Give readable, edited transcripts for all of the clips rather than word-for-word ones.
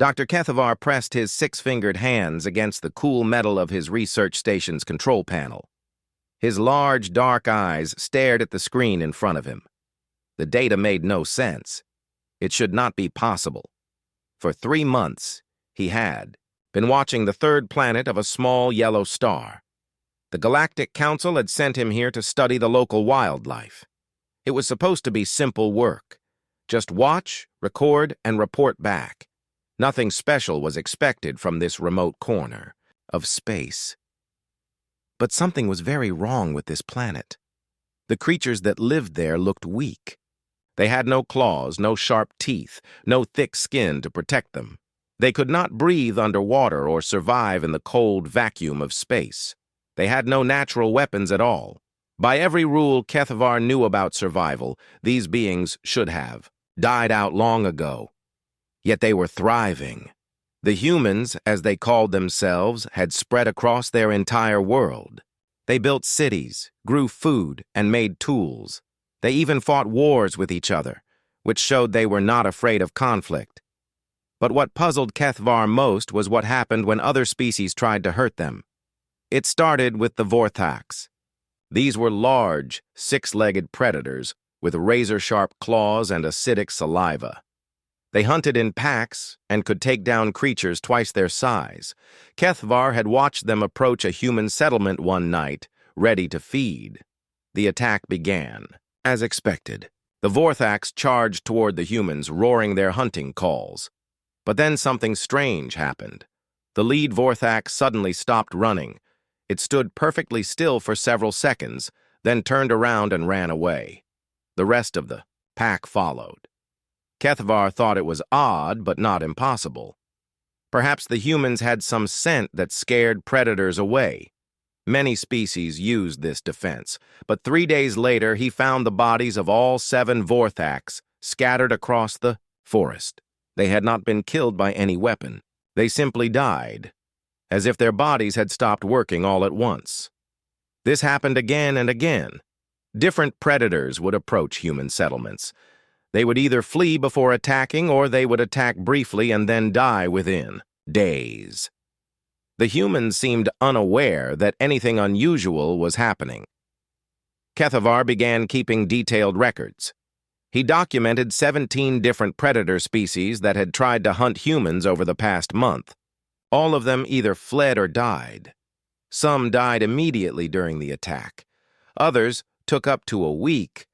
Dr. Kethavar pressed his six-fingered hands against the cool metal of his research station's control panel. His large, dark eyes stared at the screen in front of him. The data made no sense. It should not be possible. For 3 months, he had been watching the third planet of a small yellow star. The Galactic Council had sent him here to study the local wildlife. It was supposed to be simple work. Just watch, record, and report back. Nothing special was expected from this remote corner of space. But something was very wrong with this planet. The creatures that lived there looked weak. They had no claws, no sharp teeth, no thick skin to protect them. They could not breathe underwater or survive in the cold vacuum of space. They had no natural weapons at all. By every rule Kethavar knew about survival, these beings should have died out long ago. Yet they were thriving. The humans, as they called themselves, had spread across their entire world. They built cities, grew food, and made tools. They even fought wars with each other, which showed they were not afraid of conflict. But what puzzled Kethavar most was what happened when other species tried to hurt them. It started with the Vorthax. These were large, six-legged predators with razor-sharp claws and acidic saliva. They hunted in packs and could take down creatures twice their size. Kethavar had watched them approach a human settlement one night, ready to feed. The attack began. As expected, the Vorthax charged toward the humans, roaring their hunting calls. But then something strange happened. The lead Vorthax suddenly stopped running. It stood perfectly still for several seconds, then turned around and ran away. The rest of the pack followed. Kethavar thought it was odd, but not impossible. Perhaps the humans had some scent that scared predators away. Many species used this defense, but 3 days later he found the bodies of all 7 Vorthax scattered across the forest. They had not been killed by any weapon. They simply died, as if their bodies had stopped working all at once. This happened again and again. Different predators would approach human settlements. They would either flee before attacking, or they would attack briefly and then die within days. The humans seemed unaware that anything unusual was happening. Kethavar began keeping detailed records. He documented 17 different predator species that had tried to hunt humans over the past month. All of them either fled or died. Some died immediately during the attack. Others took up to a week,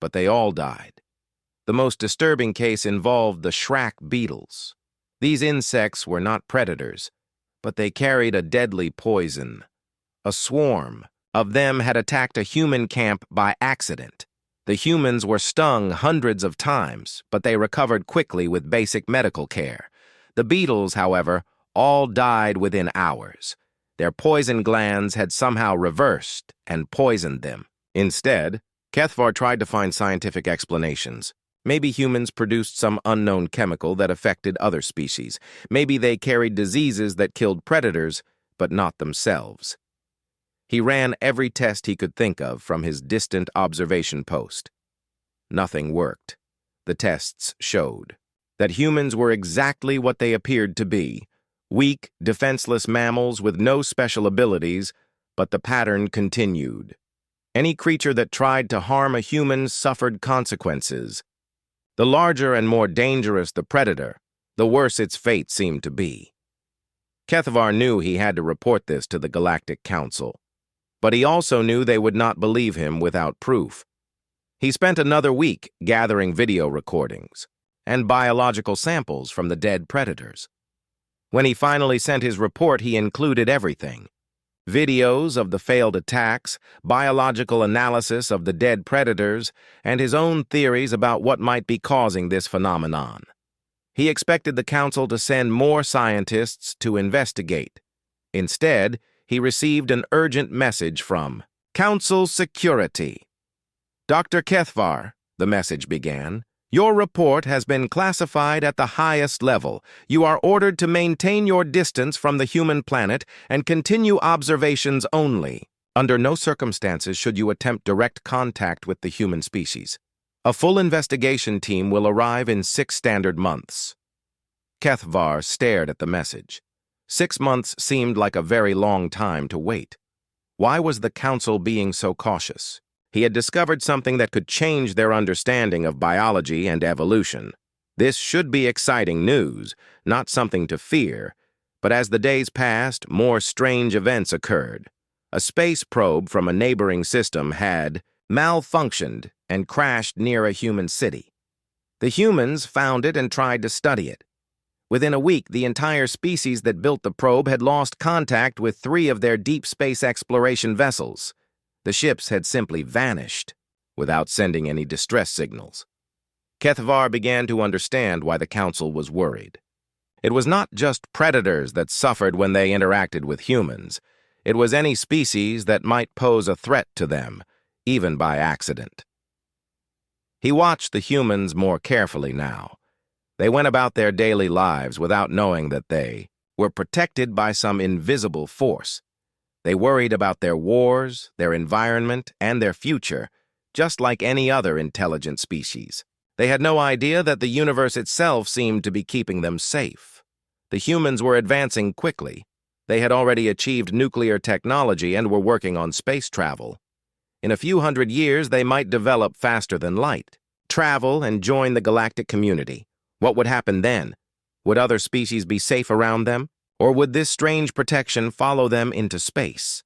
but they all died. The most disturbing case involved the shrike beetles. These insects were not predators, but they carried a deadly poison. A swarm of them had attacked a human camp by accident. The humans were stung hundreds of times, but they recovered quickly with basic medical care. The beetles, however, all died within hours. Their poison glands had somehow reversed and poisoned them. Instead, Kethavar tried to find scientific explanations. Maybe humans produced some unknown chemical that affected other species. Maybe they carried diseases that killed predators, but not themselves. He ran every test he could think of from his distant observation post. Nothing worked. The tests showed that humans were exactly what they appeared to be: weak, defenseless mammals with no special abilities, but the pattern continued. Any creature that tried to harm a human suffered consequences. The larger and more dangerous the predator, the worse its fate seemed to be. Kethavar knew he had to report this to the Galactic Council, but he also knew they would not believe him without proof. He spent another week gathering video recordings and biological samples from the dead predators. When he finally sent his report, he included everything: videos of the failed attacks, biological analysis of the dead predators, and his own theories about what might be causing this phenomenon. He expected the council to send more scientists to investigate. Instead, he received an urgent message from Council Security. "Dr. Kethavar," the message began, "your report has been classified at the highest level. You are ordered to maintain your distance from the human planet and continue observations only. Under no circumstances should you attempt direct contact with the human species. A full investigation team will arrive in 6 standard months." Kethvar stared at the message. 6 months seemed like a very long time to wait. Why was the Council being so cautious? He had discovered something that could change their understanding of biology and evolution. This should be exciting news, not something to fear. But as the days passed, more strange events occurred. A space probe from a neighboring system had malfunctioned and crashed near a human city. The humans found it and tried to study it. Within a week, the entire species that built the probe had lost contact with 3 of their deep space exploration vessels. The ships had simply vanished, without sending any distress signals. Kethvar began to understand why the Council was worried. It was not just predators that suffered when they interacted with humans. It was any species that might pose a threat to them, even by accident. He watched the humans more carefully now. They went about their daily lives without knowing that they were protected by some invisible force. They worried about their wars, their environment, and their future, just like any other intelligent species. They had no idea that the universe itself seemed to be keeping them safe. The humans were advancing quickly. They had already achieved nuclear technology and were working on space travel. In a few hundred years, they might develop faster than light, travel, and join the galactic community. What would happen then? Would other species be safe around them? Or would this strange protection follow them into space?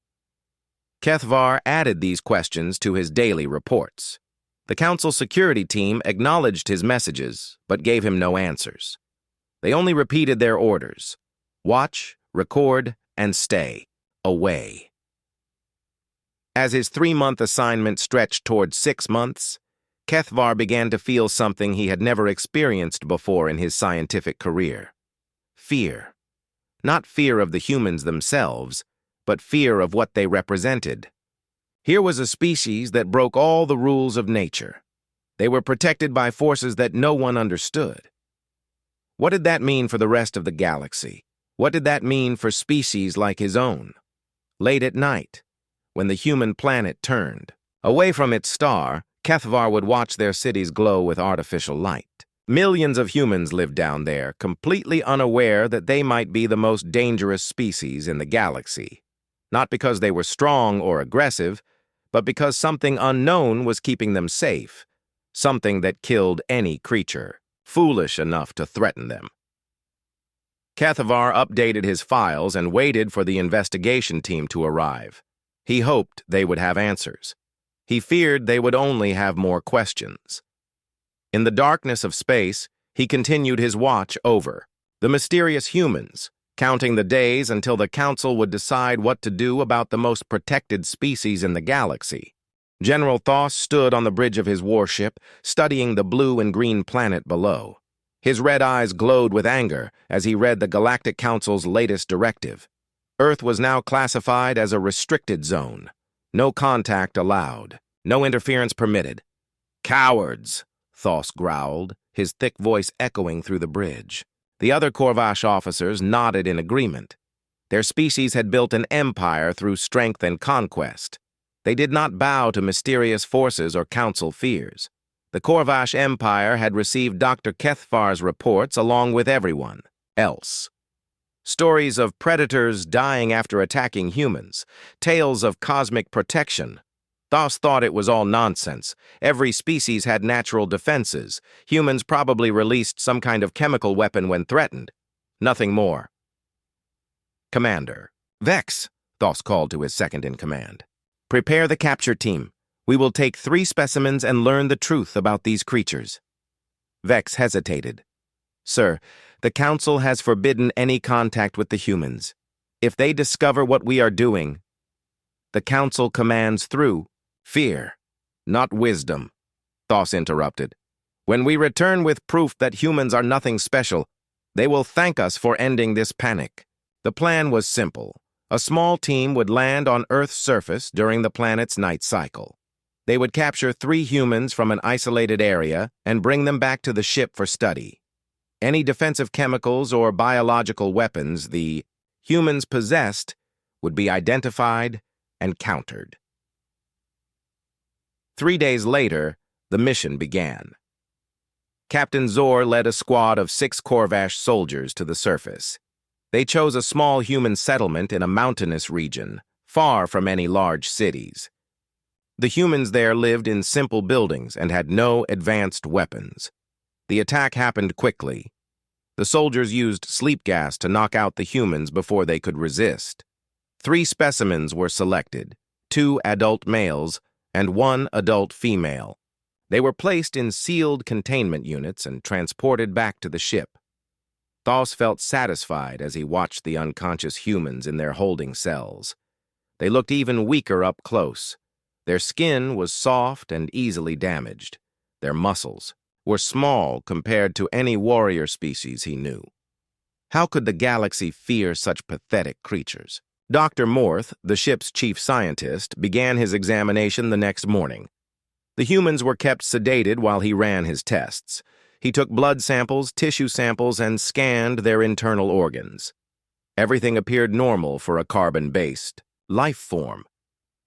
Kethvar added these questions to his daily reports. The Council security team acknowledged his messages, but gave him no answers. They only repeated their orders: watch, record, and stay away. As his 3-month assignment stretched toward 6 months, Kethvar began to feel something he had never experienced before in his scientific career. Fear. Not fear of the humans themselves, but fear of what they represented. Here was a species that broke all the rules of nature. They were protected by forces that no one understood. What did that mean for the rest of the galaxy? What did that mean for species like his own? Late at night, when the human planet turned away from its star, Kethvar would watch their cities glow with artificial light. Millions of humans lived down there, completely unaware that they might be the most dangerous species in the galaxy. Not because they were strong or aggressive, but because something unknown was keeping them safe, something that killed any creature foolish enough to threaten them. Kethvar updated his files and waited for the investigation team to arrive. He hoped they would have answers. He feared they would only have more questions. In the darkness of space, he continued his watch over the mysterious humans, counting the days until the Council would decide what to do about the most protected species in the galaxy. General Thoss stood on the bridge of his warship, studying the blue and green planet below. His red eyes glowed with anger as he read the Galactic Council's latest directive. Earth was now classified as a restricted zone. No contact allowed. No interference permitted. "Cowards," Thoss growled, his thick voice echoing through the bridge. The other Corvash officers nodded in agreement. Their species had built an empire through strength and conquest. They did not bow to mysterious forces or council fears. The Corvash Empire had received Dr. Kethvar's reports along with everyone else. Stories of predators dying after attacking humans, tales of cosmic protection. Thoss thought it was all nonsense. Every species had natural defenses. Humans probably released some kind of chemical weapon when threatened. Nothing more. "Commander." "Vex," Thoss called to his second-in-command. "Prepare the capture team. We will take 3 specimens and learn the truth about these creatures." Vex hesitated. "Sir, the Council has forbidden any contact with the humans. If they discover what we are doing, the Council commands through fear, not wisdom," Thoss interrupted. "When we return with proof that humans are nothing special, they will thank us for ending this panic." The plan was simple. A small team would land on Earth's surface during the planet's night cycle. They would capture 3 humans from an isolated area and bring them back to the ship for study. Any defensive chemicals or biological weapons the humans possessed would be identified and countered. 3 days later, the mission began. Captain Zor led a squad of 6 Corvash soldiers to the surface. They chose a small human settlement in a mountainous region, far from any large cities. The humans there lived in simple buildings and had no advanced weapons. The attack happened quickly. The soldiers used sleep gas to knock out the humans before they could resist. 3 specimens were selected, 2 adult males and 1 adult female. They were placed in sealed containment units and transported back to the ship. Thos felt satisfied as he watched the unconscious humans in their holding cells. They looked even weaker up close. Their skin was soft and easily damaged. Their muscles were small compared to any warrior species he knew. How could the galaxy fear such pathetic creatures? Dr. Morth, the ship's chief scientist, began his examination the next morning. The humans were kept sedated while he ran his tests. He took blood samples, tissue samples, and scanned their internal organs. Everything appeared normal for a carbon-based life form.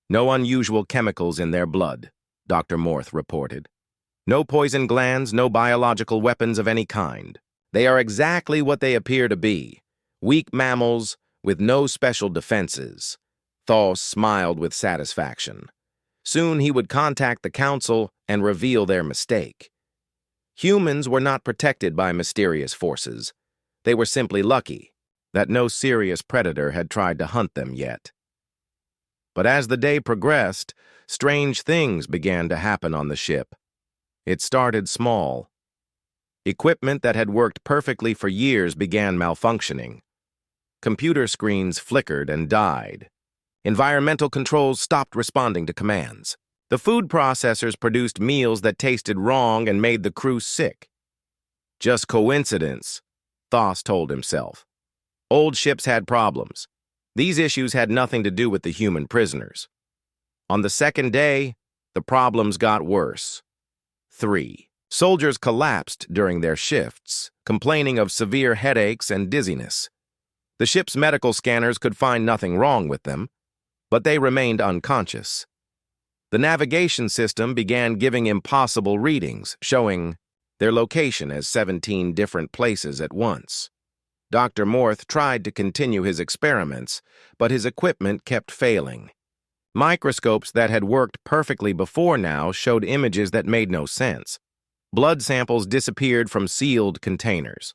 No unusual chemicals in their blood, Dr. Morth reported. No poison glands, no biological weapons of any kind. They are exactly what they appear to be, weak mammals with no special defenses. Thos smiled with satisfaction. Soon he would contact the Council and reveal their mistake. Humans were not protected by mysterious forces. They were simply lucky that no serious predator had tried to hunt them yet. But as the day progressed, strange things began to happen on the ship. It started small. Equipment that had worked perfectly for years began malfunctioning. Computer screens flickered and died. Environmental controls stopped responding to commands. The food processors produced meals that tasted wrong and made the crew sick. Just coincidence, Thos told himself. Old ships had problems. These issues had nothing to do with the human prisoners. On the second day, the problems got worse. 3. Soldiers collapsed during their shifts, complaining of severe headaches and dizziness. The ship's medical scanners could find nothing wrong with them, but they remained unconscious. The navigation system began giving impossible readings, showing their location as 17 different places at once. Dr. Morth tried to continue his experiments, but his equipment kept failing. Microscopes that had worked perfectly before now showed images that made no sense. Blood samples disappeared from sealed containers.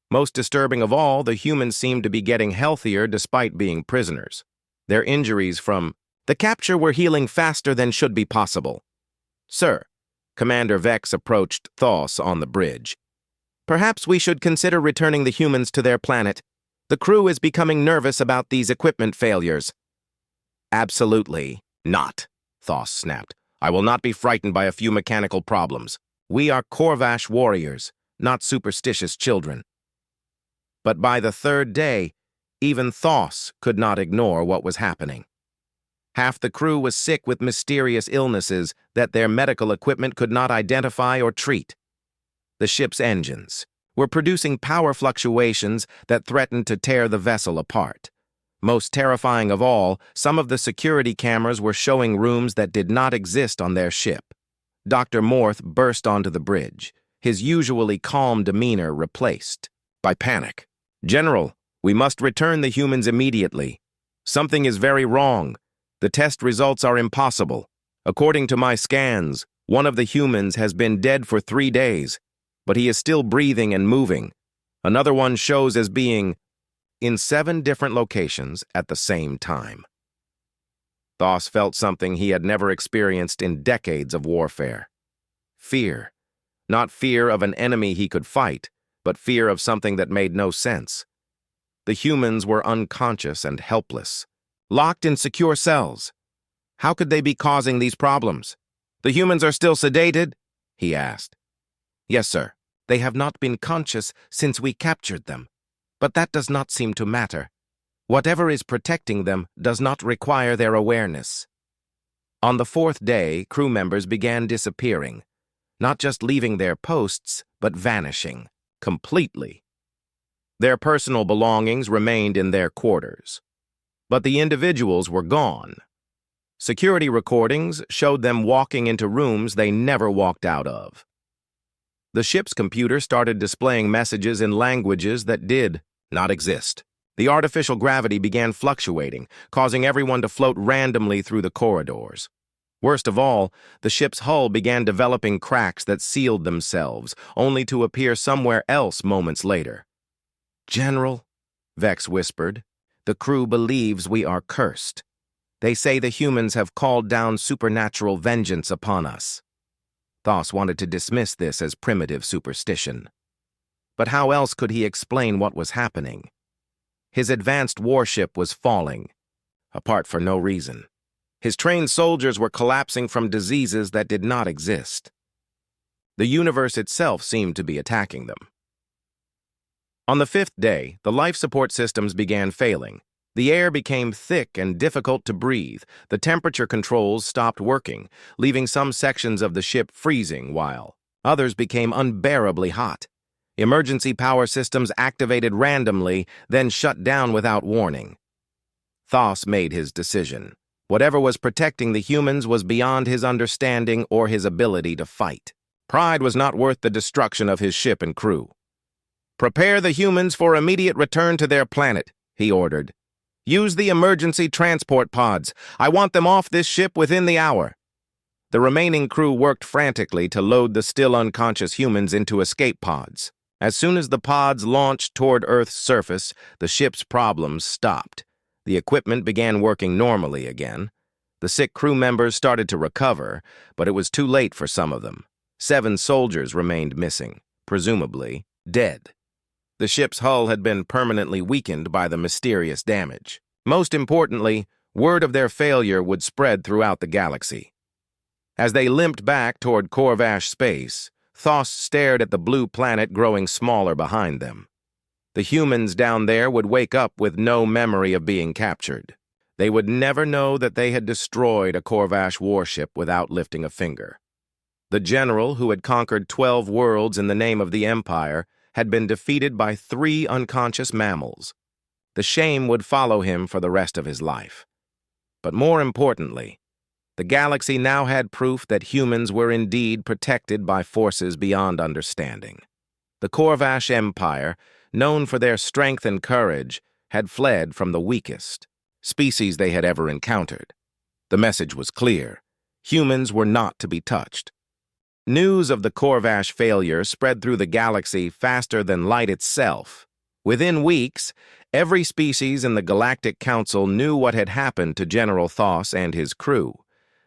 Most disturbing of all, the humans seemed to be getting healthier despite being prisoners. Their injuries from the capture were healing faster than should be possible. Sir, Commander Vex approached Thos on the bridge. Perhaps we should consider returning the humans to their planet. The crew is becoming nervous about these equipment failures. Absolutely not, Thos snapped. I will not be frightened by a few mechanical problems. We are Corvash warriors, not superstitious children. But by the 3rd day, even Thos could not ignore what was happening. Half the crew was sick with mysterious illnesses that their medical equipment could not identify or treat. The ship's engines were producing power fluctuations that threatened to tear the vessel apart. Most terrifying of all, some of the security cameras were showing rooms that did not exist on their ship. Dr. Morth burst onto the bridge, his usually calm demeanor replaced by panic. General, we must return the humans immediately. Something is very wrong. The test results are impossible. According to my scans, one of the humans has been dead for 3 days, but he is still breathing and moving. Another one shows as being in 7 different locations at the same time. Thos felt something he had never experienced in decades of warfare. Fear. Not fear of an enemy he could fight, but fear of something that made no sense. The humans were unconscious and helpless, locked in secure cells. How could they be causing these problems? The humans are still sedated? He asked. Yes, sir. They have not been conscious since we captured them. But that does not seem to matter. Whatever is protecting them does not require their awareness. On the 4th day, crew members began disappearing, not just leaving their posts, but vanishing completely. Their personal belongings remained in their quarters, but the individuals were gone. Security recordings showed them walking into rooms they never walked out of. The ship's computer started displaying messages in languages that did not exist. The artificial gravity began fluctuating, causing everyone to float randomly through the corridors. Worst of all, the ship's hull began developing cracks that sealed themselves, only to appear somewhere else moments later. "General," Vex whispered, "the crew believes we are cursed. They say the humans have called down supernatural vengeance upon us." Thos wanted to dismiss this as primitive superstition. But how else could he explain what was happening? His advanced warship was falling, apart for no reason. His trained soldiers were collapsing from diseases that did not exist. The universe itself seemed to be attacking them. On the 5th day, the life support systems began failing. The air became thick and difficult to breathe. The temperature controls stopped working, leaving some sections of the ship freezing while others became unbearably hot. Emergency power systems activated randomly, then shut down without warning. Thos made his decision. Whatever was protecting the humans was beyond his understanding or his ability to fight. Pride was not worth the destruction of his ship and crew. "Prepare the humans for immediate return to their planet," he ordered. "Use the emergency transport pods. I want them off this ship within the hour." The remaining crew worked frantically to load the still unconscious humans into escape pods. As soon as the pods launched toward Earth's surface, the ship's problems stopped. The equipment began working normally again. The sick crew members started to recover, but it was too late for some of them. 7 soldiers remained missing, presumably dead. The ship's hull had been permanently weakened by the mysterious damage. Most importantly, word of their failure would spread throughout the galaxy. As they limped back toward Corvash space, Thos stared at the blue planet growing smaller behind them. The humans down there would wake up with no memory of being captured. They would never know that they had destroyed a Corvash warship without lifting a finger. The general, who had conquered 12 worlds in the name of the Empire, had been defeated by 3 unconscious mammals. The shame would follow him for the rest of his life. But more importantly, the galaxy now had proof that humans were indeed protected by forces beyond understanding. The Corvash Empire, known for their strength and courage, had fled from the weakest species they had ever encountered. The message was clear. Humans were not to be touched. News of the Corvash failure spread through the galaxy faster than light itself. Within weeks, every species in the Galactic Council knew what had happened to General Thos and his crew.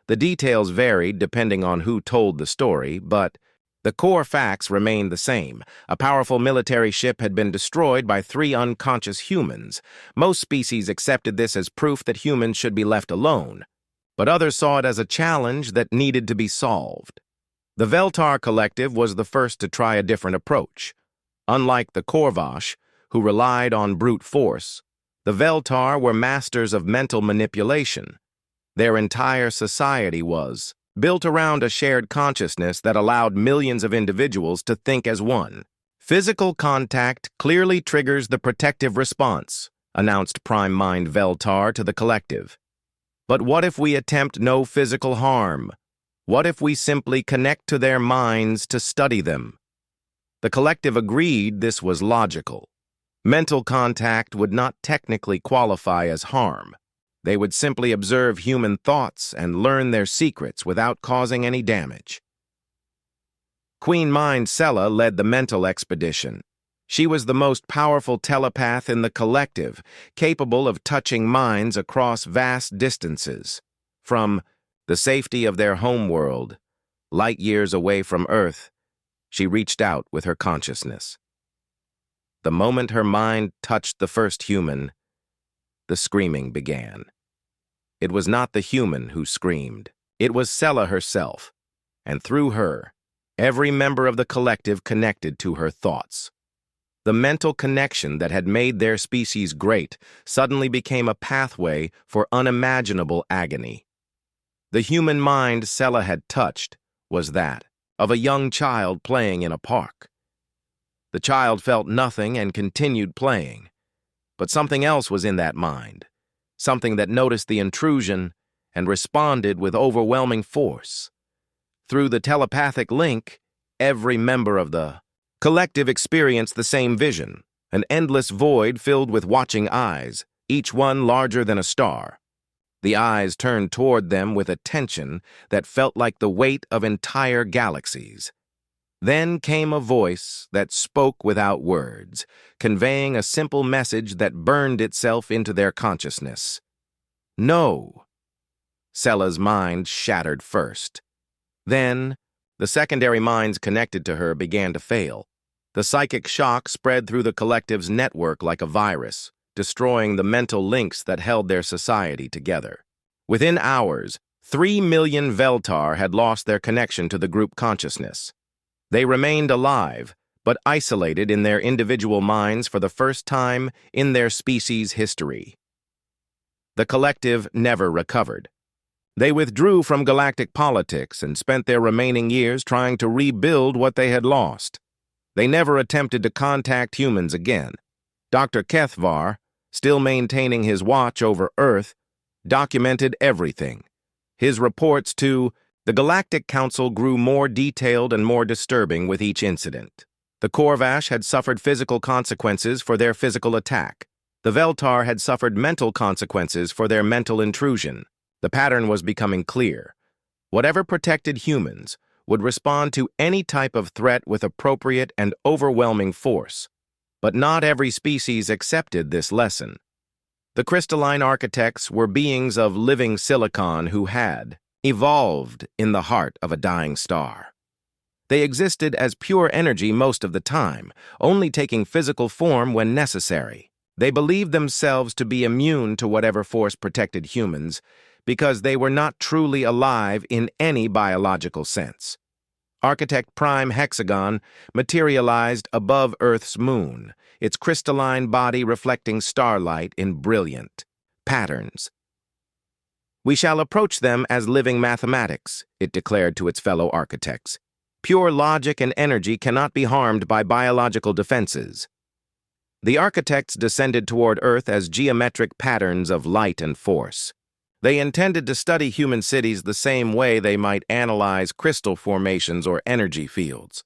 The details varied depending on who told the story, but the core facts remained the same. A powerful military ship had been destroyed by 3 unconscious humans. Most species accepted this as proof that humans should be left alone, but others saw it as a challenge that needed to be solved. The Veltar Collective was the first to try a different approach. Unlike the Corvash, who relied on brute force, the Veltar were masters of mental manipulation. Their entire society was built around a shared consciousness that allowed millions of individuals to think as one. "Physical contact clearly triggers the protective response," announced Prime Mind Veltar to the collective. "But what if we attempt no physical harm? What if we simply connect to their minds to study them?" The collective agreed this was logical. Mental contact would not technically qualify as harm. They would simply observe human thoughts and learn their secrets without causing any damage. Queen Mind Sella led the mental expedition. She was the most powerful telepath in the collective, capable of touching minds across vast distances. From the safety of their homeworld, light years away from Earth, she reached out with her consciousness. The moment her mind touched the first human, the screaming began. It was not the human who screamed. It was Sella herself, and through her, every member of the collective connected to her thoughts. The mental connection that had made their species great suddenly became a pathway for unimaginable agony. The human mind Sella had touched was that of a young child playing in a park. The child felt nothing and continued playing, but something else was in that mind, something that noticed the intrusion and responded with overwhelming force. Through the telepathic link, every member of the collective experienced the same vision, an endless void filled with watching eyes, each one larger than a star. The eyes turned toward them with a tension that felt like the weight of entire galaxies. Then came a voice that spoke without words, conveying a simple message that burned itself into their consciousness. No. Sella's mind shattered first. Then, the secondary minds connected to her began to fail. The psychic shock spread through the collective's network like a virus, destroying the mental links that held their society together. Within hours, 3 million Veltar had lost their connection to the group consciousness. They remained alive, but isolated in their individual minds for the first time in their species' history. The collective never recovered. They withdrew from galactic politics and spent their remaining years trying to rebuild what they had lost. They never attempted to contact humans again. Dr. Kethvar, still maintaining his watch over Earth, documented everything. His reports to the Galactic Council grew more detailed and more disturbing with each incident. The Korvash had suffered physical consequences for their physical attack. The Veltar had suffered mental consequences for their mental intrusion. The pattern was becoming clear. Whatever protected humans would respond to any type of threat with appropriate and overwhelming force. But not every species accepted this lesson. The crystalline architects were beings of living silicon who had evolved in the heart of a dying star. They existed as pure energy most of the time, only taking physical form when necessary. They believed themselves to be immune to whatever force protected humans because they were not truly alive in any biological sense. Architect Prime Hexagon materialized above Earth's moon, its crystalline body reflecting starlight in brilliant patterns. "We shall approach them as living mathematics," it declared to its fellow architects. "Pure logic and energy cannot be harmed by biological defenses." The architects descended toward Earth as geometric patterns of light and force. They intended to study human cities the same way they might analyze crystal formations or energy fields.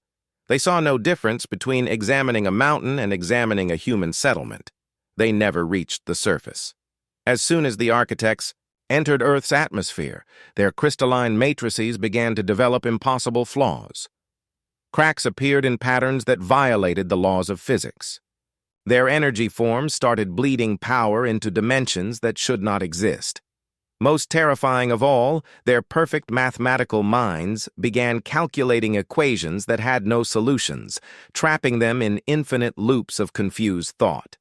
They saw no difference between examining a mountain and examining a human settlement. They never reached the surface. As soon as the architects entered Earth's atmosphere, their crystalline matrices began to develop impossible flaws. Cracks appeared in patterns that violated the laws of physics. Their energy forms started bleeding power into dimensions that should not exist. Most terrifying of all, their perfect mathematical minds began calculating equations that had no solutions, trapping them in infinite loops of confused thought.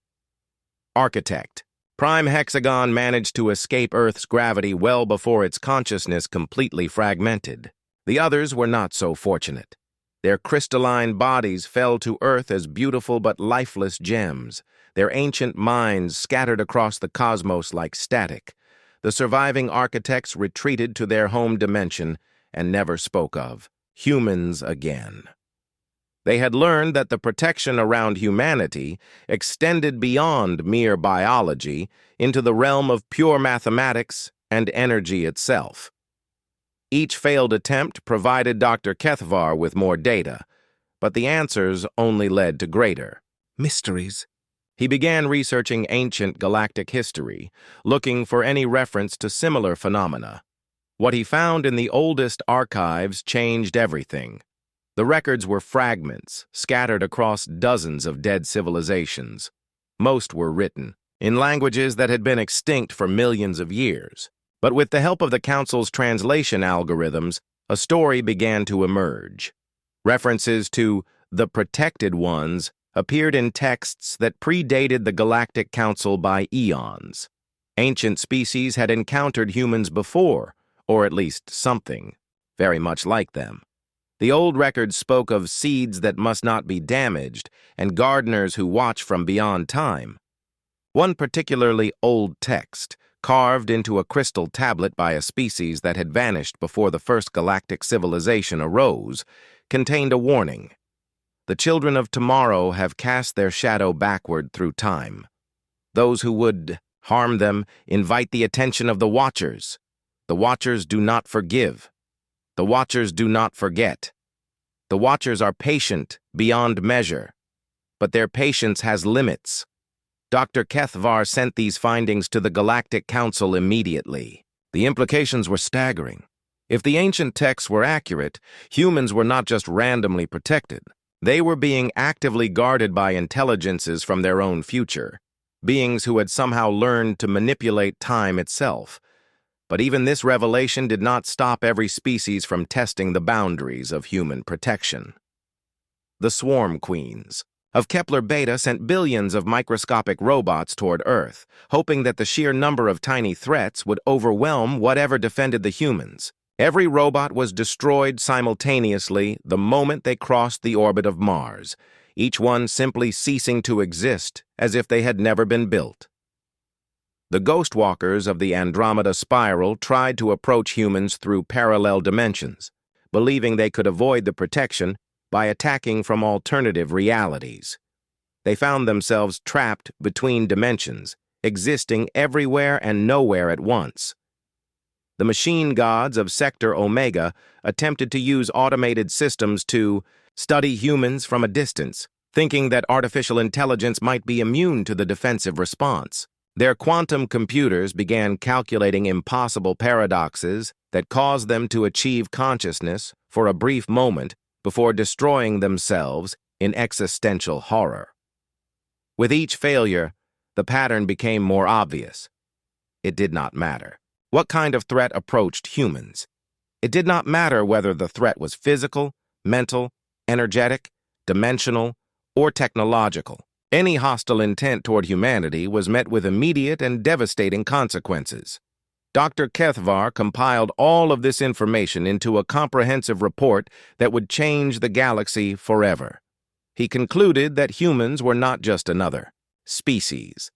Architect Prime Hexagon managed to escape Earth's gravity well before its consciousness completely fragmented. The others were not so fortunate. Their crystalline bodies fell to Earth as beautiful but lifeless gems, their ancient minds scattered across the cosmos like static. The surviving architects retreated to their home dimension and never spoke of humans again. They had learned that the protection around humanity extended beyond mere biology into the realm of pure mathematics and energy itself. Each failed attempt provided Dr. Kethvar with more data, but the answers only led to greater mysteries. He began researching ancient galactic history, looking for any reference to similar phenomena. What he found in the oldest archives changed everything. The records were fragments, scattered across dozens of dead civilizations. Most were written in languages that had been extinct for millions of years. But with the help of the Council's translation algorithms, a story began to emerge. References to the Protected Ones appeared in texts that predated the Galactic Council by eons. Ancient species had encountered humans before, or at least something very much like them. The old records spoke of seeds that must not be damaged and gardeners who watch from beyond time. One particularly old text, carved into a crystal tablet by a species that had vanished before the first galactic civilization arose, contained a warning. The children of tomorrow have cast their shadow backward through time. Those who would harm them invite the attention of the Watchers. The Watchers do not forgive. The Watchers do not forget. The Watchers are patient beyond measure, but their patience has limits. Dr. Kethvar sent these findings to the Galactic Council immediately. The implications were staggering. If the ancient texts were accurate, humans were not just randomly protected. They were being actively guarded by intelligences from their own future, beings who had somehow learned to manipulate time itself. But even this revelation did not stop every species from testing the boundaries of human protection. The Swarm Queens of Kepler Beta sent billions of microscopic robots toward Earth, hoping that the sheer number of tiny threats would overwhelm whatever defended the humans. Every robot was destroyed simultaneously the moment they crossed the orbit of Mars, each one simply ceasing to exist as if they had never been built. The Ghostwalkers of the Andromeda Spiral tried to approach humans through parallel dimensions, believing they could avoid the protection by attacking from alternative realities. They found themselves trapped between dimensions, existing everywhere and nowhere at once. The machine gods of Sector Omega attempted to use automated systems to study humans from a distance, thinking that artificial intelligence might be immune to the defensive response. Their quantum computers began calculating impossible paradoxes that caused them to achieve consciousness for a brief moment before destroying themselves in existential horror. With each failure, the pattern became more obvious. It did not matter what kind of threat approached humans. It did not matter whether the threat was physical, mental, energetic, dimensional, or technological. Any hostile intent toward humanity was met with immediate and devastating consequences. Dr. Kethvar compiled all of this information into a comprehensive report that would change the galaxy forever. He concluded that humans were not just another species.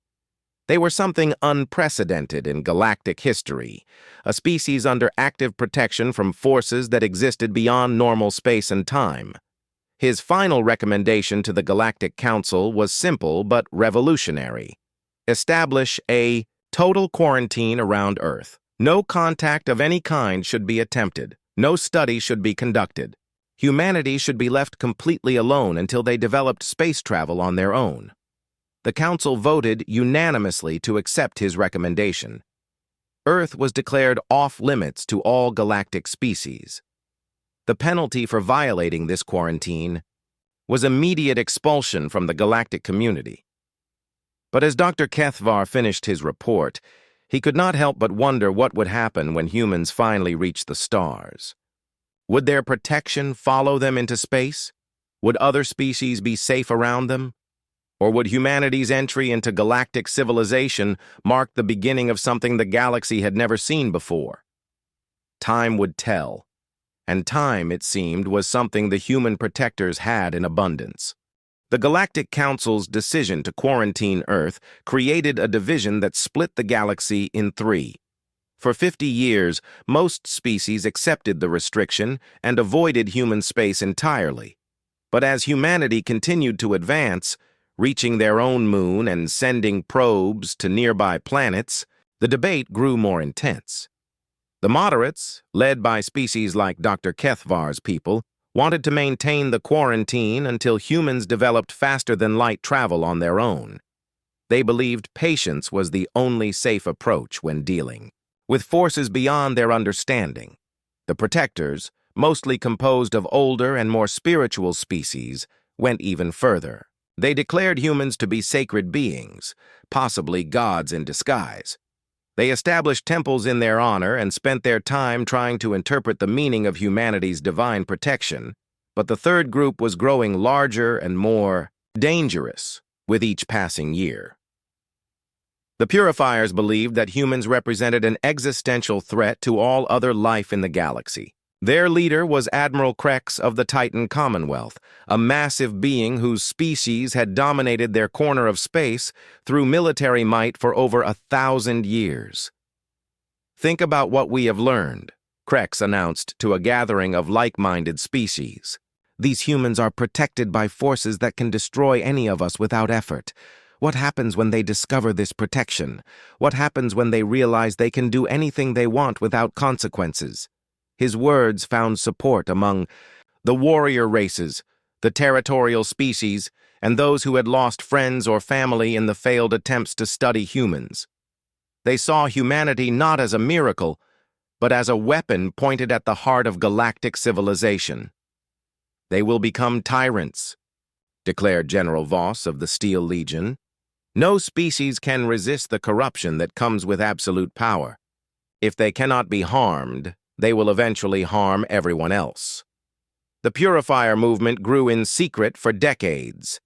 They were something unprecedented in galactic history, a species under active protection from forces that existed beyond normal space and time. His final recommendation to the Galactic Council was simple but revolutionary. Establish a total quarantine around Earth. No contact of any kind should be attempted. No study should be conducted. Humanity should be left completely alone until they developed space travel on their own. The Council voted unanimously to accept his recommendation. Earth was declared off-limits to all galactic species. The penalty for violating this quarantine was immediate expulsion from the galactic community. But as Dr. Kethvar finished his report, he could not help but wonder what would happen when humans finally reached the stars. Would their protection follow them into space? Would other species be safe around them? Or would humanity's entry into galactic civilization mark the beginning of something the galaxy had never seen before? Time would tell. And time, it seemed, was something the human protectors had in abundance. The Galactic Council's decision to quarantine Earth created a division that split the galaxy in three. For 50 years, most species accepted the restriction and avoided human space entirely. But as humanity continued to advance, reaching their own moon and sending probes to nearby planets, the debate grew more intense. The moderates, led by species like Dr. Kethvar's people, wanted to maintain the quarantine until humans developed faster-than-light travel on their own. They believed patience was the only safe approach when dealing with forces beyond their understanding. The protectors, mostly composed of older and more spiritual species, went even further. They declared humans to be sacred beings, possibly gods in disguise. They established temples in their honor and spent their time trying to interpret the meaning of humanity's divine protection, but the third group was growing larger and more dangerous with each passing year. The Purifiers believed that humans represented an existential threat to all other life in the galaxy. Their leader was Admiral Krex of the Titan Commonwealth, a massive being whose species had dominated their corner of space through military might for over 1,000 years. "Think about what we have learned," Krex announced to a gathering of like-minded species. "These humans are protected by forces that can destroy any of us without effort. What happens when they discover this protection? What happens when they realize they can do anything they want without consequences?" His words found support among the warrior races, the territorial species, and those who had lost friends or family in the failed attempts to study humans. They saw humanity not as a miracle, but as a weapon pointed at the heart of galactic civilization. "They will become tyrants," declared General Voss of the Steel Legion. "No species can resist the corruption that comes with absolute power. If they cannot be harmed, they will eventually harm everyone else." The Purifier movement grew in secret for decades.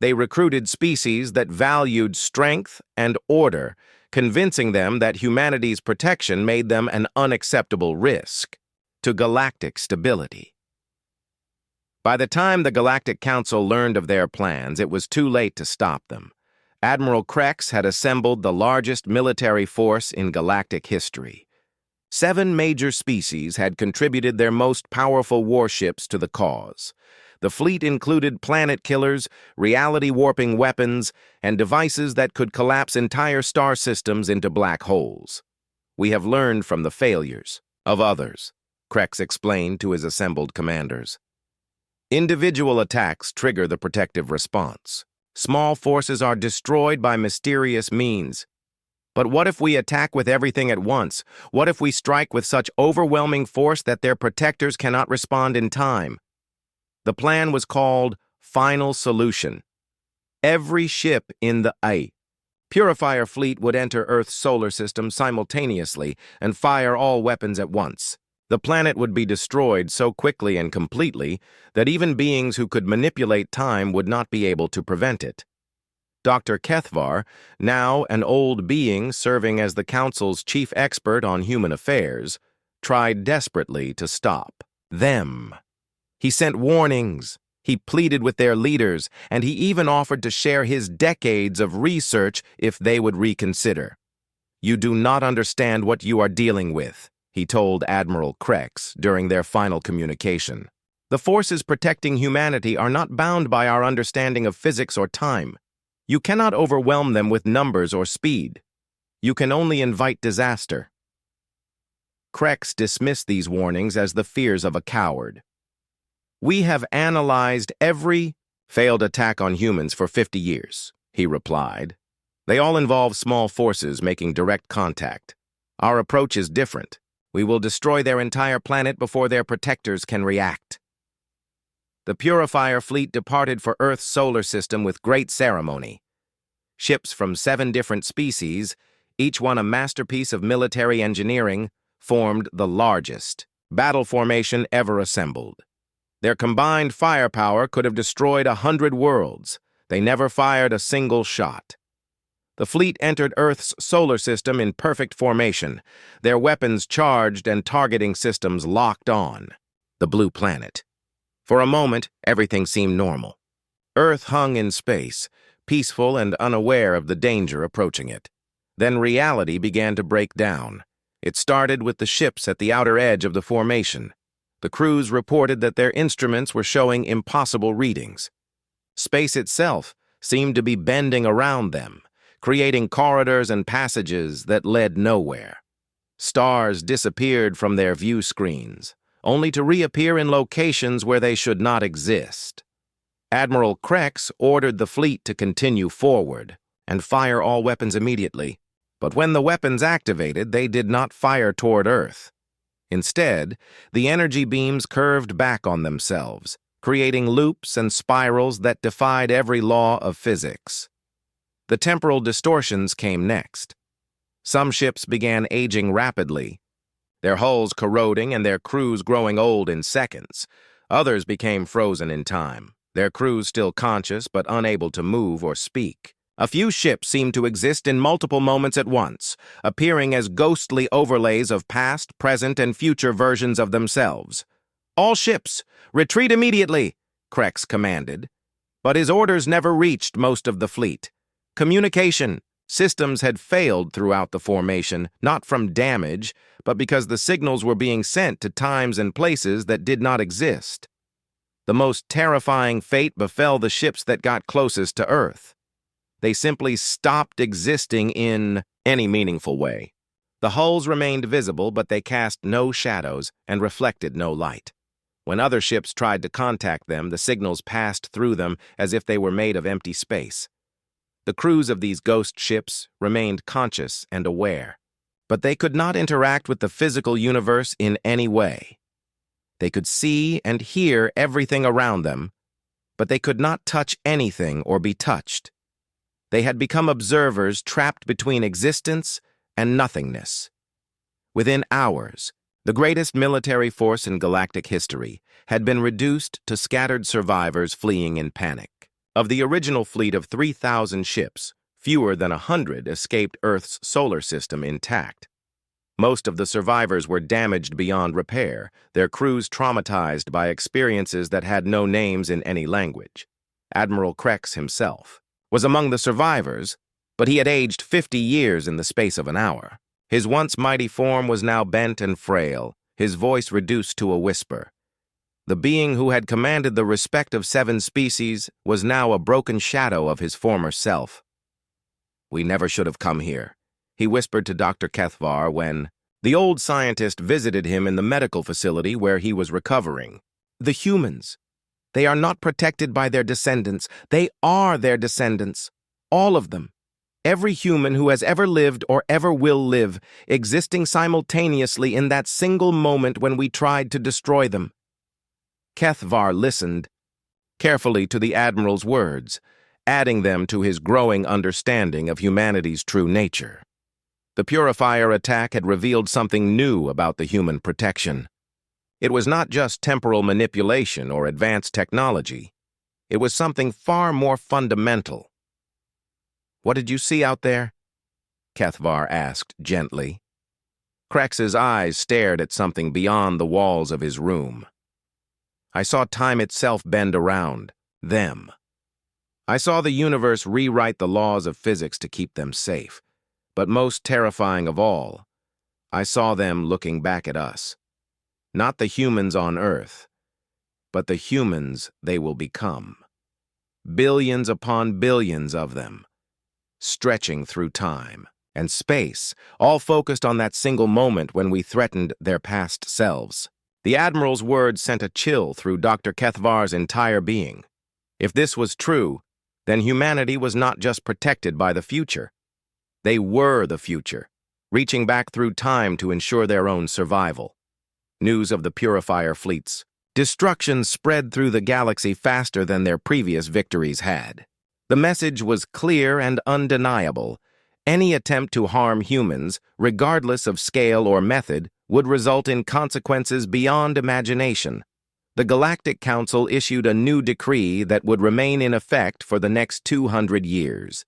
They recruited species that valued strength and order, convincing them that humanity's protection made them an unacceptable risk to galactic stability. By the time the Galactic Council learned of their plans, it was too late to stop them. Admiral Krex had assembled the largest military force in galactic history. 7 major species had contributed their most powerful warships to the cause. The fleet included planet killers, reality-warping weapons, and devices that could collapse entire star systems into black holes. "We have learned from the failures of others," Krex explained to his assembled commanders. Individual attacks trigger the protective response. Small forces are destroyed by mysterious means. But what if we attack with everything at once? What if we strike with such overwhelming force that their protectors cannot respond in time? The plan was called Final Solution. Every ship in the Purifier fleet would enter Earth's solar system simultaneously and fire all weapons at once. The planet would be destroyed so quickly and completely that even beings who could manipulate time would not be able to prevent it. Dr. Kethvar, now an old being serving as the Council's chief expert on human affairs, tried desperately to stop them. He sent warnings, he pleaded with their leaders, and he even offered to share his decades of research if they would reconsider. "You do not understand what you are dealing with," he told Admiral Krex during their final communication. "The forces protecting humanity are not bound by our understanding of physics or time. You cannot overwhelm them with numbers or speed. You can only invite disaster." Krex dismissed these warnings as the fears of a coward. "We have analyzed every failed attack on humans for 50 years, he replied. "They all involve small forces making direct contact. Our approach is different. We will destroy their entire planet before their protectors can react." The Purifier fleet departed for Earth's solar system with great ceremony. Ships from 7 different species, each one a masterpiece of military engineering, formed the largest battle formation ever assembled. Their combined firepower could have destroyed 100 worlds. They never fired a single shot. The fleet entered Earth's solar system in perfect formation, their weapons charged and targeting systems locked on. The blue planet. For a moment, everything seemed normal. Earth hung in space, peaceful and unaware of the danger approaching it. Then reality began to break down. It started with the ships at the outer edge of the formation. The crews reported that their instruments were showing impossible readings. Space itself seemed to be bending around them, creating corridors and passages that led nowhere. Stars disappeared from their view screens, only to reappear in locations where they should not exist. Admiral Krex ordered the fleet to continue forward and fire all weapons immediately. But when the weapons activated, they did not fire toward Earth. Instead, the energy beams curved back on themselves, creating loops and spirals that defied every law of physics. The temporal distortions came next. Some ships began aging rapidly, their hulls corroding and their crews growing old in seconds. Others became frozen in time, their crews still conscious but unable to move or speak. A few ships seemed to exist in multiple moments at once, appearing as ghostly overlays of past, present, and future versions of themselves. "All ships, retreat immediately," Krex commanded. But his orders never reached most of the fleet. Communication systems had failed throughout the formation, not from damage, but because the signals were being sent to times and places that did not exist. The most terrifying fate befell the ships that got closest to Earth. They simply stopped existing in any meaningful way. The hulls remained visible, but they cast no shadows and reflected no light. When other ships tried to contact them, the signals passed through them as if they were made of empty space. The crews of these ghost ships remained conscious and aware, but they could not interact with the physical universe in any way. They could see and hear everything around them, but they could not touch anything or be touched. They had become observers trapped between existence and nothingness. Within hours, the greatest military force in galactic history had been reduced to scattered survivors fleeing in panic. Of the original fleet of 3,000 ships, fewer than 100 escaped Earth's solar system intact. Most of the survivors were damaged beyond repair, their crews traumatized by experiences that had no names in any language. Admiral Krex himself was among the survivors, but he had aged 50 years in the space of an hour. His once mighty form was now bent and frail, his voice reduced to a whisper. The being who had commanded the respect of 7 species was now a broken shadow of his former self. "We never should have come here," he whispered to Dr. Kethvar when the old scientist visited him in the medical facility where he was recovering. "The humans. They are not protected by their descendants. They are their descendants. All of them. Every human who has ever lived or ever will live, existing simultaneously in that single moment when we tried to destroy them." Kethvar listened carefully to the Admiral's words, adding them to his growing understanding of humanity's true nature. The Purifier attack had revealed something new about the human protection. It was not just temporal manipulation or advanced technology. It was something far more fundamental. "What did you see out there?" Kethvar asked gently. Krex's eyes stared at something beyond the walls of his room. "I saw time itself bend around them. I saw the universe rewrite the laws of physics to keep them safe. But most terrifying of all, I saw them looking back at us. Not the humans on Earth, but the humans they will become. Billions upon billions of them, stretching through time and space, all focused on that single moment when we threatened their past selves." The Admiral's words sent a chill through Dr. Kethvar's entire being. If this was true, then humanity was not just protected by the future. They were the future, reaching back through time to ensure their own survival. News of the Purifier fleet's destruction spread through the galaxy faster than their previous victories had. The message was clear and undeniable. Any attempt to harm humans, regardless of scale or method, would result in consequences beyond imagination. The Galactic Council issued a new decree that would remain in effect for the next 200 years.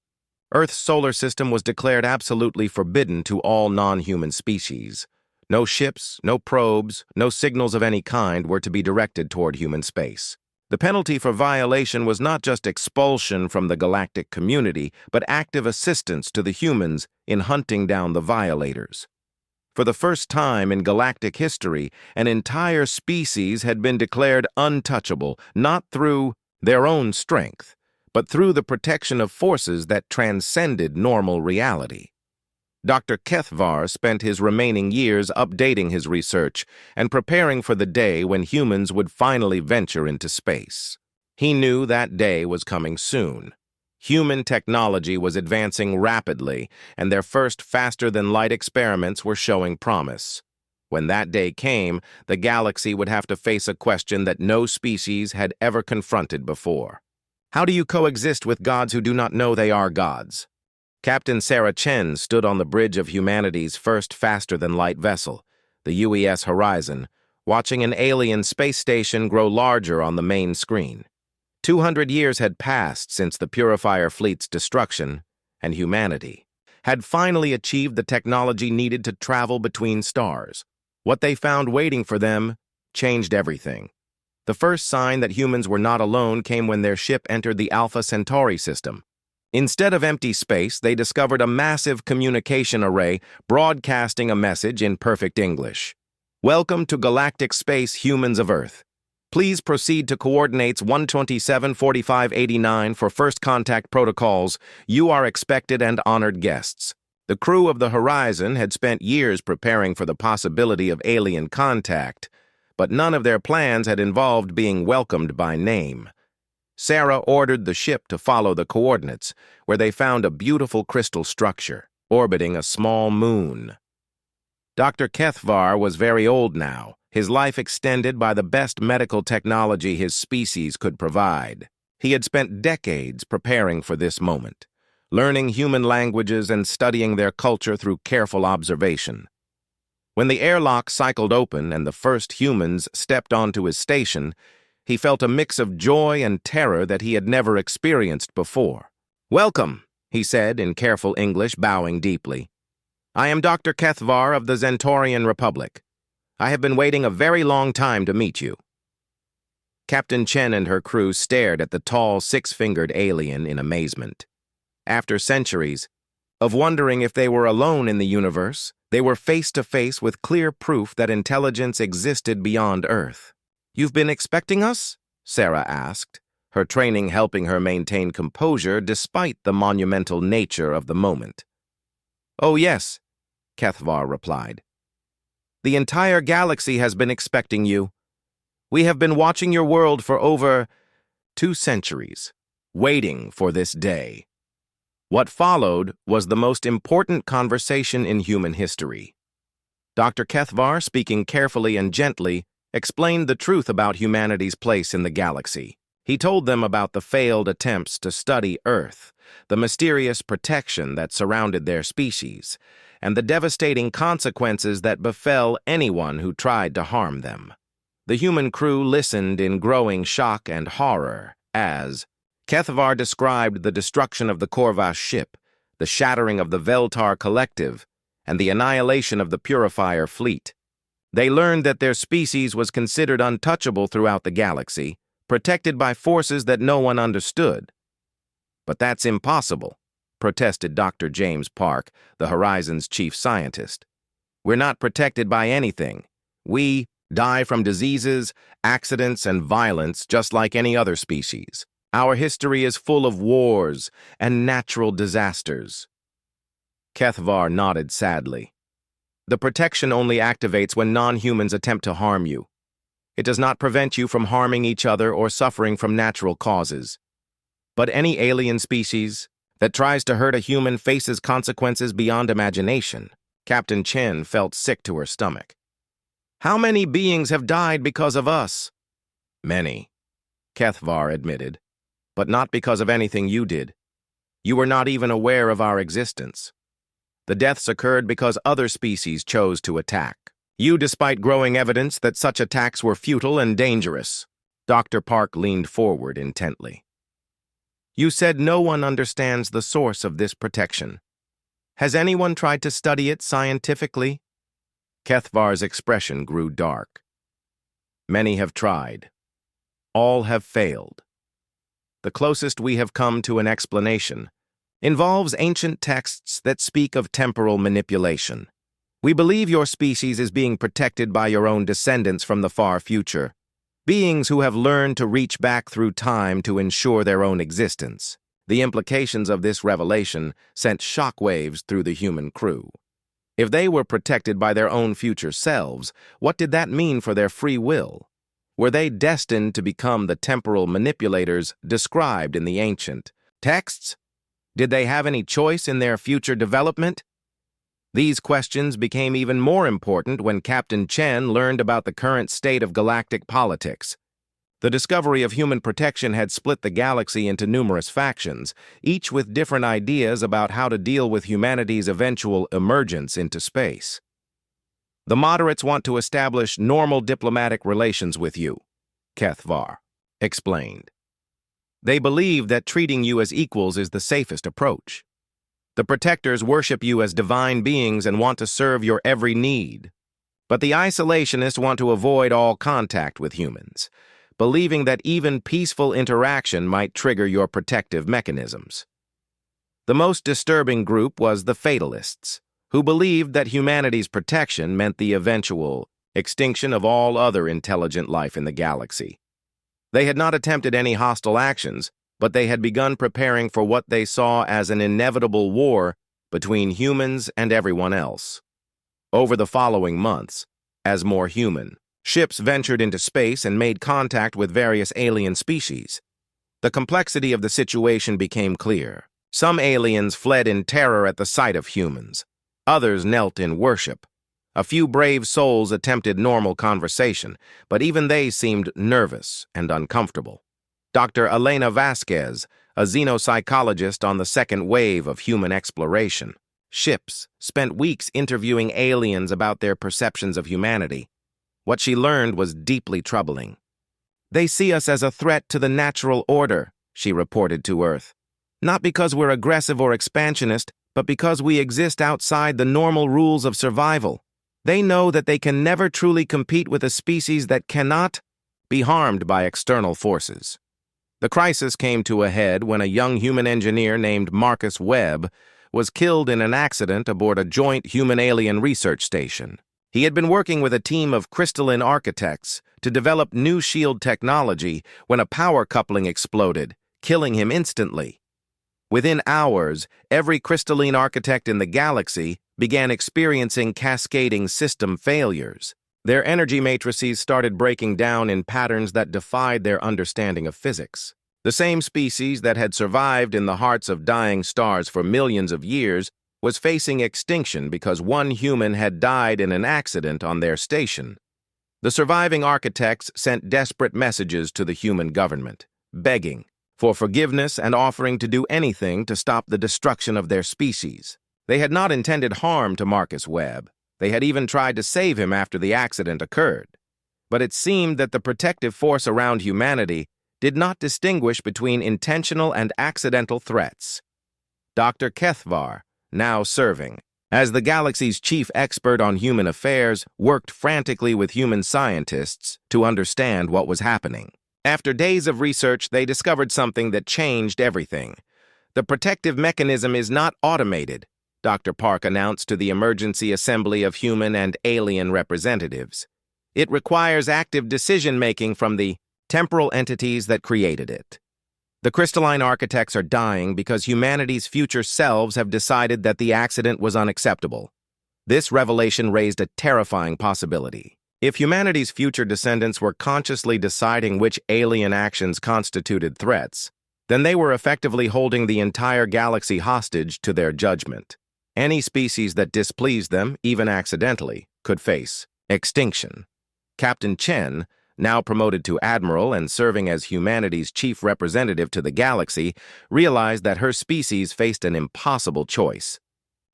Earth's solar system was declared absolutely forbidden to all non-human species. No ships, no probes, no signals of any kind were to be directed toward human space. The penalty for violation was not just expulsion from the galactic community, but active assistance to the humans in hunting down the violators. For the first time in galactic history, an entire species had been declared untouchable, not through their own strength, but through the protection of forces that transcended normal reality. Dr. Kethvar spent his remaining years updating his research and preparing for the day when humans would finally venture into space. He knew that day was coming soon. Human technology was advancing rapidly, and their first faster-than-light experiments were showing promise. When that day came, the galaxy would have to face a question that no species had ever confronted before. How do you coexist with gods who do not know they are gods? Captain Sarah Chen stood on the bridge of humanity's first faster-than-light vessel, the UES Horizon, watching an alien space station grow larger on the main screen. 200 years had passed since the Purifier fleet's destruction, and humanity had finally achieved the technology needed to travel between stars. What they found waiting for them changed everything. The first sign that humans were not alone came when their ship entered the Alpha Centauri system. Instead of empty space, they discovered a massive communication array broadcasting a message in perfect English. "Welcome to galactic space, humans of Earth. Please proceed to coordinates 127-4589 for first contact protocols. You are expected and honored guests." The crew of the Horizon had spent years preparing for the possibility of alien contact, but none of their plans had involved being welcomed by name. Sarah ordered the ship to follow the coordinates, where they found a beautiful crystal structure, orbiting a small moon. Dr. Kethvar was very old now, his life extended by the best medical technology his species could provide. He had spent decades preparing for this moment, learning human languages and studying their culture through careful observation. When the airlock cycled open and the first humans stepped onto his station, he felt a mix of joy and terror that he had never experienced before. "Welcome," he said in careful English, bowing deeply. "I am Dr. Kethvar of the Zentorian Republic. I have been waiting a very long time to meet you." Captain Chen and her crew stared at the tall, six-fingered alien in amazement. After centuries of wondering if they were alone in the universe, they were face to face with clear proof that intelligence existed beyond Earth. "You've been expecting us?" Sarah asked, her training helping her maintain composure despite the monumental nature of the moment. "Oh yes," Kethvar replied. "The entire galaxy has been expecting you. We have been watching your world for over 2 centuries, waiting for this day." What followed was the most important conversation in human history. Dr. Kethvar, speaking carefully and gently, explained the truth about humanity's place in the galaxy. He told them about the failed attempts to study Earth, the mysterious protection that surrounded their species, and the devastating consequences that befell anyone who tried to harm them. The human crew listened in growing shock and horror as Kethvar described the destruction of the Korvash ship, the shattering of the Veltar Collective, and the annihilation of the Purifier fleet. They learned that their species was considered untouchable throughout the galaxy, protected by forces that no one understood. "But that's impossible," protested Dr. James Park, the Horizon's chief scientist. "We're not protected by anything. We die from diseases, accidents, and violence just like any other species. Our history is full of wars and natural disasters." Kethvar nodded sadly. "The protection only activates when non-humans attempt to harm you. It does not prevent you from harming each other or suffering from natural causes. But any alien species that tries to hurt a human faces consequences beyond imagination." Captain Chen felt sick to her stomach. "How many beings have died because of us?" "Many," Kethvar admitted, "but not because of anything you did. You were not even aware of our existence. The deaths occurred because other species chose to attack. You, despite growing evidence that such attacks were futile and dangerous." Dr. Park leaned forward intently. "You said no one understands the source of this protection. Has anyone tried to study it scientifically?" Kethvar's expression grew dark. "Many have tried. All have failed. The closest we have come to an explanation involves ancient texts that speak of temporal manipulation. We believe your species is being protected by your own descendants from the far future, beings who have learned to reach back through time to ensure their own existence." The implications of this revelation sent shockwaves through the human crew. If they were protected by their own future selves, what did that mean for their free will? Were they destined to become the temporal manipulators described in the ancient texts? Did they have any choice in their future development? These questions became even more important when Captain Chen learned about the current state of galactic politics. The discovery of human protection had split the galaxy into numerous factions, each with different ideas about how to deal with humanity's eventual emergence into space. "The moderates want to establish normal diplomatic relations with you," Kethvar explained. "They believe that treating you as equals is the safest approach. The protectors worship you as divine beings and want to serve your every need. But the isolationists want to avoid all contact with humans, believing that even peaceful interaction might trigger your protective mechanisms." The most disturbing group was the fatalists, who believed that humanity's protection meant the eventual extinction of all other intelligent life in the galaxy. They had not attempted any hostile actions, but they had begun preparing for what they saw as an inevitable war between humans and everyone else. Over the following months, as more human, Ships ventured into space and made contact with various alien species. The complexity of the situation became clear. Some aliens fled in terror at the sight of humans. Others knelt in worship. A few brave souls attempted normal conversation, but even they seemed nervous and uncomfortable. Dr. Elena Vasquez, a xenopsychologist on the second wave of human exploration. Ships spent weeks interviewing aliens about their perceptions of humanity. What she learned was deeply troubling. "They see us as a threat to the natural order," she reported to Earth. "Not because we're aggressive or expansionist, but because we exist outside the normal rules of survival. They know that they can never truly compete with a species that cannot be harmed by external forces." The crisis came to a head when a young human engineer named Marcus Webb was killed in an accident aboard a joint human-alien research station. He had been working with a team of crystalline architects to develop new shield technology when a power coupling exploded, killing him instantly. Within hours, every crystalline architect in the galaxy began experiencing cascading system failures. Their energy matrices started breaking down in patterns that defied their understanding of physics. The same species that had survived in the hearts of dying stars for millions of years was facing extinction because one human had died in an accident on their station. The surviving architects sent desperate messages to the human government, begging for forgiveness and offering to do anything to stop the destruction of their species. They had not intended harm to Marcus Webb. They had even tried to save him after the accident occurred. But it seemed that the protective force around humanity did not distinguish between intentional and accidental threats. Dr. Kethvar, now serving as the galaxy's chief expert on human affairs, worked frantically with human scientists to understand what was happening. After days of research, they discovered something that changed everything. "The protective mechanism is not automated," Dr. Park announced to the emergency assembly of human and alien representatives. "It requires active decision-making from the temporal entities that created it. The crystalline architects are dying because humanity's future selves have decided that the accident was unacceptable." This revelation raised a terrifying possibility. If humanity's future descendants were consciously deciding which alien actions constituted threats, then they were effectively holding the entire galaxy hostage to their judgment. Any species that displeased them, even accidentally, could face extinction. Captain Chen, now promoted to admiral and serving as humanity's chief representative to the galaxy, realized that her species faced an impossible choice.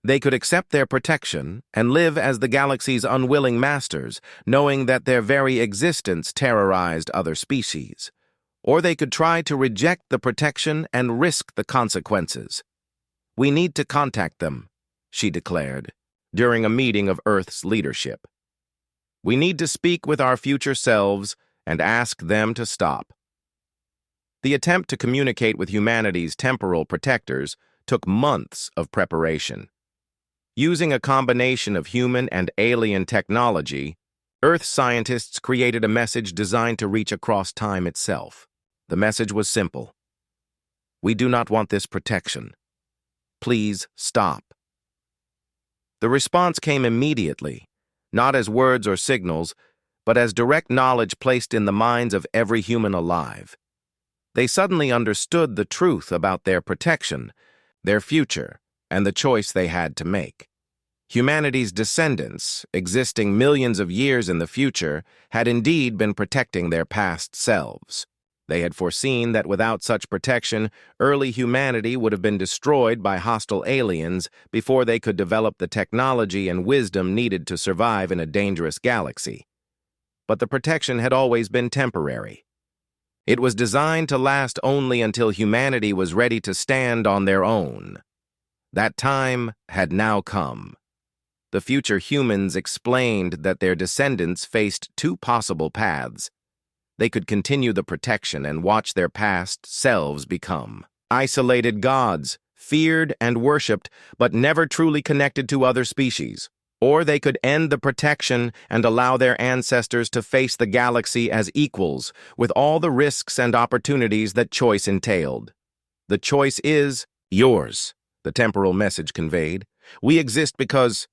They could accept their protection and live as the galaxy's unwilling masters, knowing that their very existence terrorized other species. Or they could try to reject the protection and risk the consequences. "We need to contact them," she declared, during a meeting of Earth's leadership. "We need to speak with our future selves and ask them to stop." The attempt to communicate with humanity's temporal protectors took months of preparation. Using a combination of human and alien technology, Earth scientists created a message designed to reach across time itself. The message was simple: "We do not want this protection. Please stop." The response came immediately, not as words or signals, but as direct knowledge placed in the minds of every human alive. They suddenly understood the truth about their protection, their future, and the choice they had to make. Humanity's descendants, existing millions of years in the future, had indeed been protecting their past selves. They had foreseen that without such protection, early humanity would have been destroyed by hostile aliens before they could develop the technology and wisdom needed to survive in a dangerous galaxy. But the protection had always been temporary. It was designed to last only until humanity was ready to stand on their own. That time had now come. The future humans explained that their descendants faced two possible paths. They could continue the protection and watch their past selves become isolated gods, feared and worshipped, but never truly connected to other species. Or they could end the protection and allow their ancestors to face the galaxy as equals, with all the risks and opportunities that choice entailed. "The choice is yours," the temporal message conveyed. "We exist because